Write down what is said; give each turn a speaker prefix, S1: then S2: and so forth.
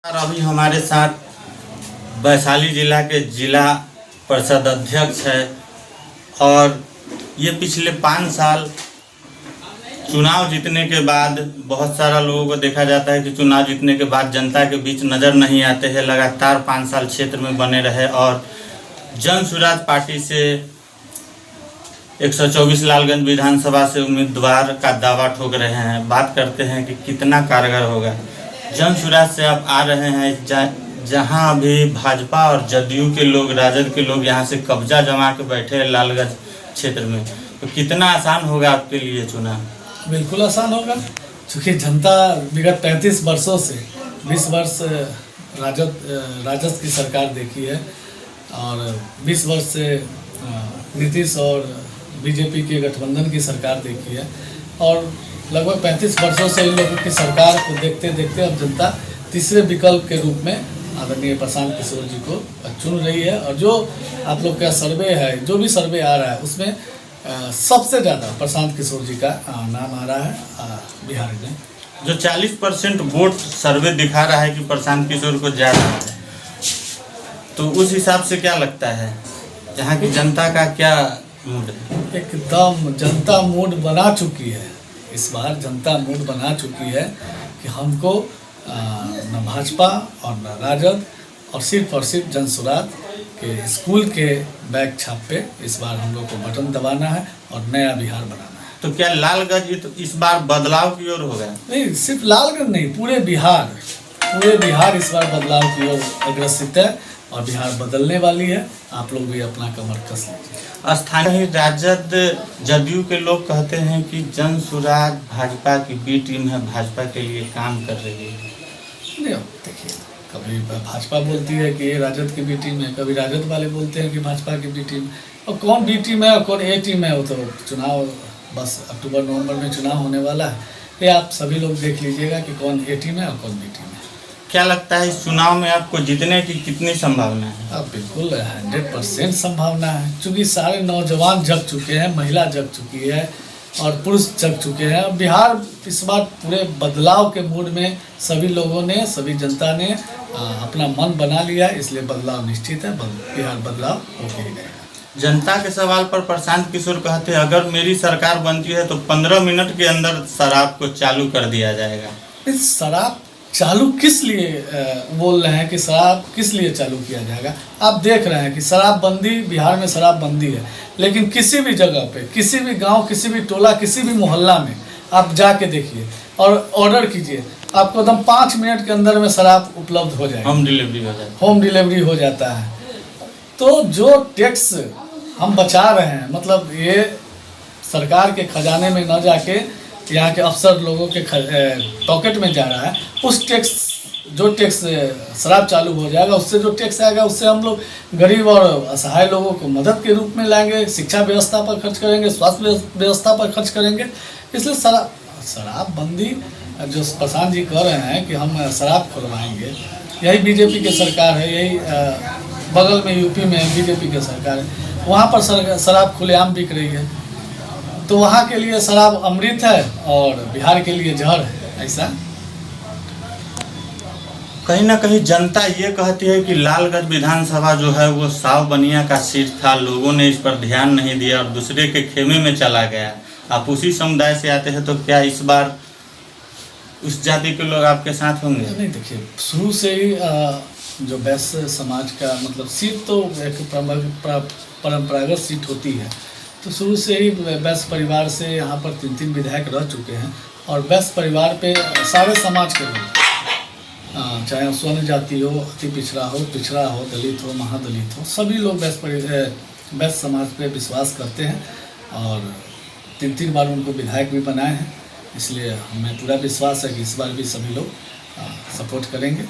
S1: और अभी हमारे साथ वैशाली जिला के जिला परिषद अध्यक्ष है और ये पिछले 5 साल चुनाव जीतने के बाद बहुत सारा लोगों को देखा जाता है कि चुनाव जीतने के बाद जनता के बीच नज़र नहीं आते हैं। लगातार 5 साल क्षेत्र में बने रहे और जन सुराज पार्टी से 124 लालगंज विधानसभा से उम्मीदवार का दावा ठोक रहे हैं। बात करते हैं कि कितना कारगर होगा। जन सुराज से आप आ रहे हैं जहां अभी भाजपा और जदयू के लोग, राजद के लोग यहाँ से कब्जा जमा के बैठे हैं लालगंज क्षेत्र में, तो कितना आसान होगा आपके लिए चुनाव?
S2: बिल्कुल आसान होगा, क्योंकि जनता विगत 35 वर्षों से 20 वर्ष राजद की सरकार देखी है और 20 वर्ष से नीतीश और बीजेपी के गठबंधन की सरकार देखी है और लगभग 35 वर्षों से इन लोगों की सरकार को देखते देखते अब जनता तीसरे विकल्प के रूप में आदरणीय प्रशांत किशोर जी को चुन रही है। और जो आप लोग का सर्वे है, जो भी सर्वे आ रहा है उसमें सबसे ज़्यादा प्रशांत किशोर जी का नाम आ रहा है बिहार में।
S1: जो 40% वोट सर्वे दिखा रहा है कि प्रशांत किशोर को जा रहा है, तो उस हिसाब से क्या लगता है यहाँ की जनता का क्या मूड है?
S2: एकदम जनता मूड बना चुकी है। इस बार जनता मूड बना चुकी है कि हमको न भाजपा और न राजद और सिर्फ जन सुराज के स्कूल के बैग छाप पे इस बार हम लोग को बटन दबाना है और नया बिहार बनाना है।
S1: तो क्या लालगंज इस बार बदलाव की ओर होगा? नहीं,
S2: सिर्फ लालगंज नहीं, पूरे बिहार इस बार बदलाव की ओर अग्रसित है और बिहार बदलने वाली है। आप लोग भी अपना कमर कस लीजिए।
S1: स्थानीय राजद जदयू के लोग कहते हैं कि जन सुराज भाजपा की बी टीम है, भाजपा के लिए काम कर रही है।
S2: नहीं, देखिए, कभी भाजपा बोलती है कि ये राजद की बी टीम है, कभी राजद वाले बोलते हैं कि भाजपा की बी टीम। और कौन बी टीम है और कौन ए टीम है, वो तो चुनाव बस अक्टूबर-नवंबर में चुनाव होने वाला है। ये आप सभी लोग देख लीजिएगा कि कौन ए टीम है और कौन बी टीम है।
S1: क्या लगता है इस चुनाव में आपको जीतने की कितनी संभावना है?
S2: अब बिल्कुल 100% संभावना है, क्योंकि सारे नौजवान जग चुके हैं, महिला जग चुकी है और पुरुष जग चुके हैं। बिहार इस बार पूरे बदलाव के मूड में सभी लोगों ने, सभी जनता ने अपना मन बना लिया है, इसलिए बदलाव निश्चित है। बिहार बदलाव होके ही रहेगा।
S1: जनता के सवाल पर प्रशांत किशोर कहते हैं अगर मेरी सरकार बनती है तो 15 मिनट के अंदर शराब को चालू कर दिया जाएगा।
S2: इस शराब चालू किस लिए बोल रहे हैं कि शराब किस लिए चालू किया जाएगा? आप देख रहे हैं कि शराबबंदी, बिहार में शराबबंदी है, लेकिन किसी भी जगह पे, किसी भी गांव, किसी भी टोला, किसी भी मोहल्ला में आप जाके देखिए और ऑर्डर कीजिए, आपको एकदम 5 मिनट के अंदर में शराब उपलब्ध हो जाएगी।
S1: होम डिलीवरी हो जाता है।
S2: होम डिलीवरी हो जाता है। तो जो टैक्स हम बचा रहे हैं, मतलब ये सरकार के खजाने में न जाके यहाँ के अफसर लोगों के पॉकेट में जा रहा है, उस टैक्स, जो टैक्स शराब चालू हो जाएगा, उससे जो टैक्स आएगा उससे हम लोग गरीब और असहाय लोगों को मदद के रूप में लाएंगे, शिक्षा व्यवस्था पर खर्च करेंगे, स्वास्थ्य व्यवस्था पर खर्च करेंगे। इसलिए शराबबंदी जो प्रशांत जी कह रहे हैं कि हम शराब खुलवाएंगे, यही बीजेपी की सरकार है, यही बगल में यूपी में बीजेपी की सरकार है, वहाँ पर शराब खुलेआम बिक रही है। तो वहाँ के लिए शराब अमृत है और बिहार के लिए जहर है। ऐसा
S1: कहीं ना कहीं जनता ये कहती है कि लालगंज विधानसभा जो है वो साव बनिया का सीट था, लोगों ने इस पर ध्यान नहीं दिया और दूसरे के खेमे में चला गया। आप उसी समुदाय से आते हैं, तो क्या इस बार उस जाति के लोग आपके साथ होंगे?
S2: नहीं, देखिए, शुरू से ही जो वैश्य समाज का मतलब सीट तो एक परंपरागत सीट होती है, तो शुरू से ही वैश्य परिवार से यहाँ पर 3 विधायक रह चुके हैं और वैश्य परिवार पे सारे समाज के लोग, चाहे स्वर्ण जाति हो, अति पिछड़ा हो, दलित हो, महादलित हो, सभी लोग वैश्य समाज पे विश्वास करते हैं और 3 बार उनको विधायक भी बनाए हैं। इसलिए हमें पूरा विश्वास है कि इस बार भी सभी लोग सपोर्ट करेंगे।